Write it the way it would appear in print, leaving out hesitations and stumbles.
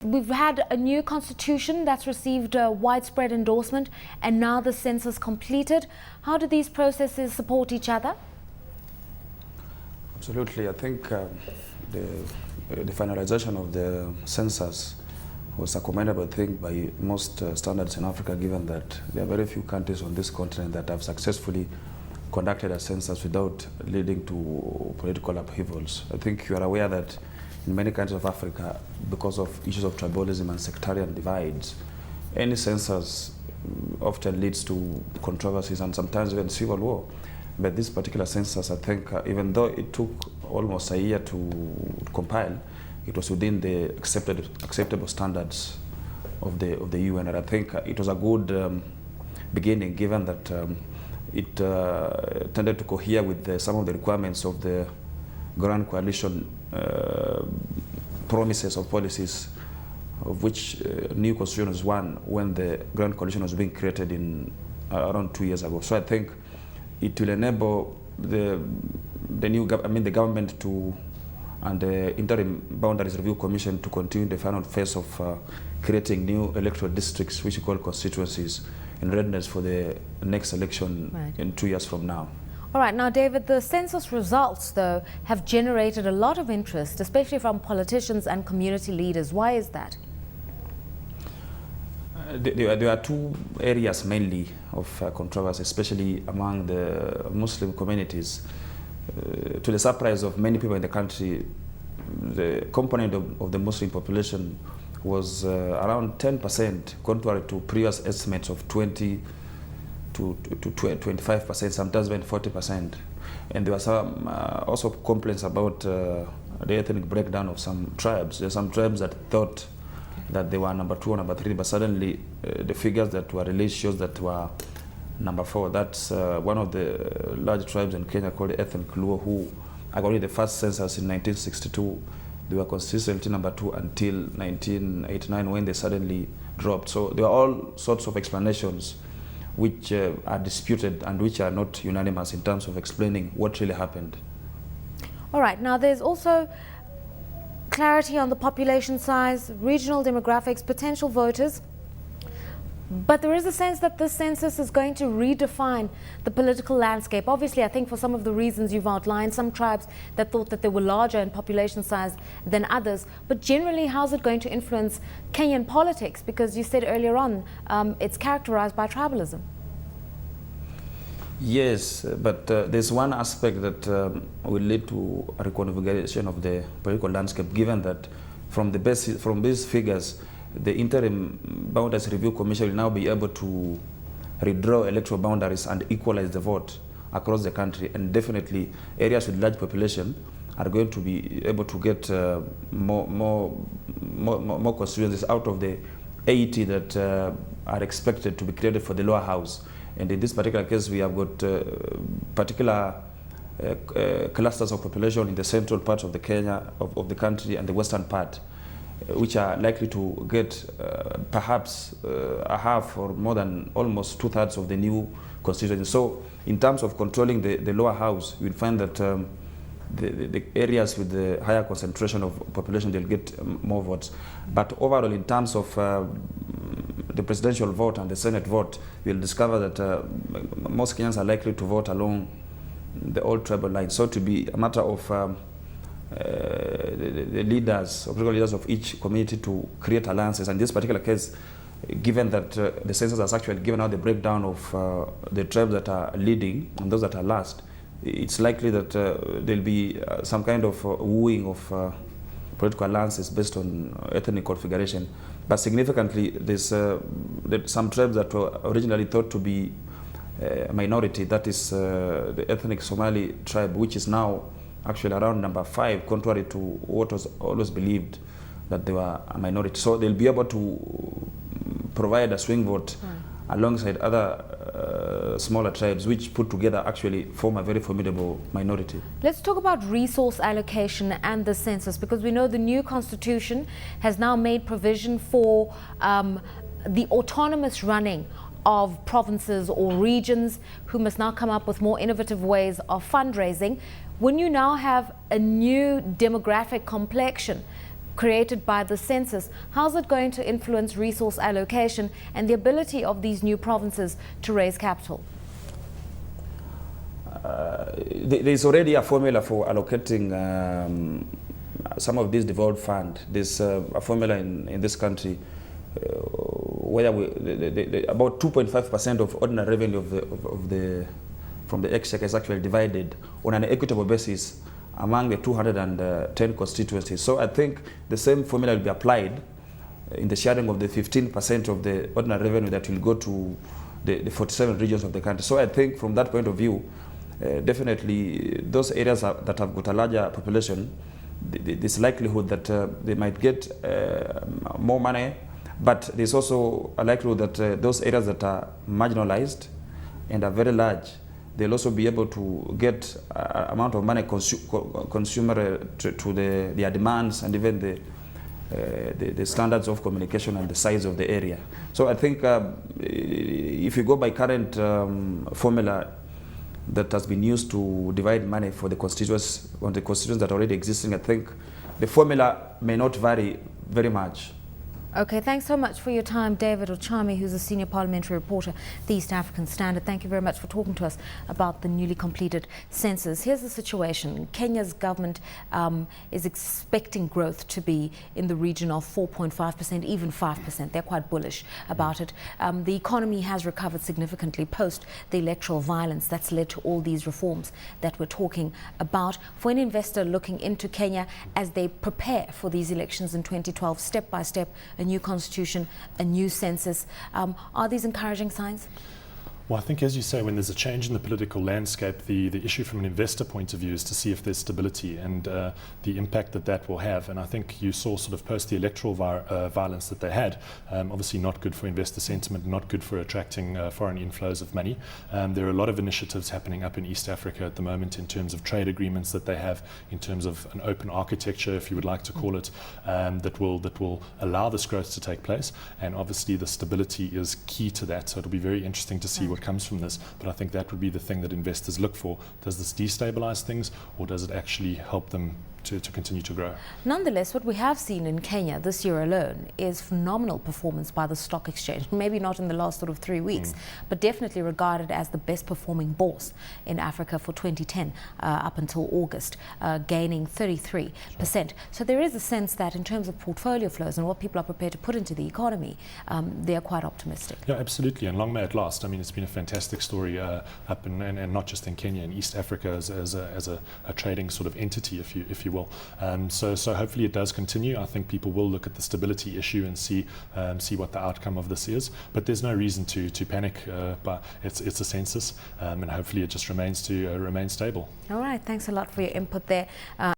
we've had a new constitution that's received widespread endorsement, and now the census completed. How do these processes support each other? Absolutely. I think the finalization of the census was a commendable thing by most standards in Africa, given that there are very few countries on this continent that have successfully conducted a census without leading to political upheavals. I think you are aware that in many countries of Africa, because of issues of tribalism and sectarian divides, any census often leads to controversies and sometimes even civil war. But this particular census, I think, even though it took almost a year to compile, it was within the acceptable standards of the UN, and I think it was a good beginning, given that it tended to cohere with some of the requirements of the Grand Coalition promises or policies, of which new constitution was one when the Grand Coalition was being created in around 2 years ago. So I think it will enable the government to, and the Interim Boundaries Review Commission, to continue the final phase of creating new electoral districts, which we call constituencies, in readiness for the next election in 2 years from now. All right, now David, the census results, though, have generated a lot of interest, especially from politicians and community leaders. Why is that? There are two areas mainly of controversy, especially among the Muslim communities. To the surprise of many people in the country, the component of the Muslim population was around 10%, contrary to previous estimates of 20 to 25%, sometimes even 40%. And there were some also complaints about the ethnic breakdown of some tribes. There are some tribes that thought that they were number 2 or number 3, but suddenly the figures that were released shows that were number 4. That's one of the large tribes in Kenya called the ethnic Luo, who, according to the first census in 1962, they were consistently number 2 until 1989, when they suddenly dropped. So there are all sorts of explanations which are disputed and which are not unanimous in terms of explaining what really happened. All right, now there's also clarity on the population size, regional demographics, potential voters. But there is a sense that this census is going to redefine the political landscape. Obviously, I think for some of the reasons you've outlined, some tribes that thought that they were larger in population size than others. But generally, how's it going to influence Kenyan politics? Because you said earlier on, it's characterized by tribalism. Yes, but there's one aspect that will lead to a reconfiguration of the political landscape, given that from these figures, the Interim Boundaries Review Commission will now be able to redraw electoral boundaries and equalize the vote across the country. And definitely, areas with large population are going to be able to get more constituencies out of the 80 that are expected to be created for the lower house. And in this particular case, we have got particular clusters of population in the central part of the Kenya, of the country, and the western part, which are likely to get perhaps a half or more than almost 2/3 of the new constituency. So in terms of controlling the lower house, you'll find that the areas with the higher concentration of population, they'll get more votes. But overall, in terms of the presidential vote and the Senate vote, you'll discover that most Kenyans are likely to vote along the old tribal line. So to be a matter of the leaders, political leaders of each community, to create alliances. And in this particular case, given that the census has actually given out the breakdown of the tribes that are leading and those that are last, it's likely that there'll be some kind of wooing of political alliances based on ethnic configuration. But significantly, there's some tribes that were originally thought to be a minority, that is the ethnic Somali tribe, which is now actually around number 5, contrary to what was always believed, that they were a minority. So they'll be able to provide a swing vote alongside other smaller tribes, which put together actually form a very formidable minority. Let's talk about resource allocation and the census, because we know the new constitution has now made provision for the autonomous running of provinces or regions, who must now come up with more innovative ways of fundraising. When you now have a new demographic complexion, created by the census, how's it going to influence resource allocation and the ability of these new provinces to raise capital? There's already a formula for allocating some of these devolved funds. There's a formula in this country where about 2.5% of ordinary revenue from the exchequer is actually divided on an equitable basis among the 210 constituencies. So I think the same formula will be applied in the sharing of the 15% of the ordinary revenue that will go to the 47 regions of the country. So I think from that point of view, definitely those areas that have got a larger population, there's likelihood that they might get more money, but there's also a likelihood that those areas that are marginalized and are very large, they'll also be able to get amount of money consumer to their demands and even the standards of communication and the size of the area. So I think if you go by current formula that has been used to divide money for the constituents on the constituents that are already existing, I think the formula may not vary very much. Okay, thanks so much for your time, David Ochami, who's a senior parliamentary reporter at the East African Standard. Thank you very much for talking to us about the newly completed census. Here's the situation. Kenya's government is expecting growth to be in the region of 4.5%, even 5%. They're quite bullish about it. The economy has recovered significantly post the electoral violence that's led to all these reforms that we're talking about. For an investor looking into Kenya as they prepare for these elections in 2012, step by step, a new constitution, a new census. Are these encouraging signs? Well, I think, as you say, when there's a change in the political landscape, the issue from an investor point of view is to see if there's stability and the impact that will have. And I think you saw sort of post the electoral violence that they had, obviously not good for investor sentiment, not good for attracting foreign inflows of money. There are a lot of initiatives happening up in East Africa at the moment in terms of trade agreements that they have, in terms of an open architecture, if you would like to call it, that will allow this growth to take place. And obviously the stability is key to that. So it'll be very interesting to see what comes from this, but I think that would be the thing that investors look for. Does this destabilize things, or does it actually help them to continue to grow? Nonetheless, what we have seen in Kenya this year alone is phenomenal performance by the stock exchange. Maybe not in the last sort of 3 weeks, but definitely regarded as the best performing bourse in Africa for 2010 up until August, gaining 33%. Sure. So there is a sense that in terms of portfolio flows and what people are prepared to put into the economy, they are quite optimistic. Yeah, absolutely, and long may it last. I mean, it's been a fantastic story up and not just in Kenya, in East Africa as a trading sort of entity, if you will. So hopefully it does continue. I think people will look at the stability issue and see what the outcome of this is. But there's no reason to panic. But it's a census, and hopefully it just remains stable. All right, thanks a lot for your input there.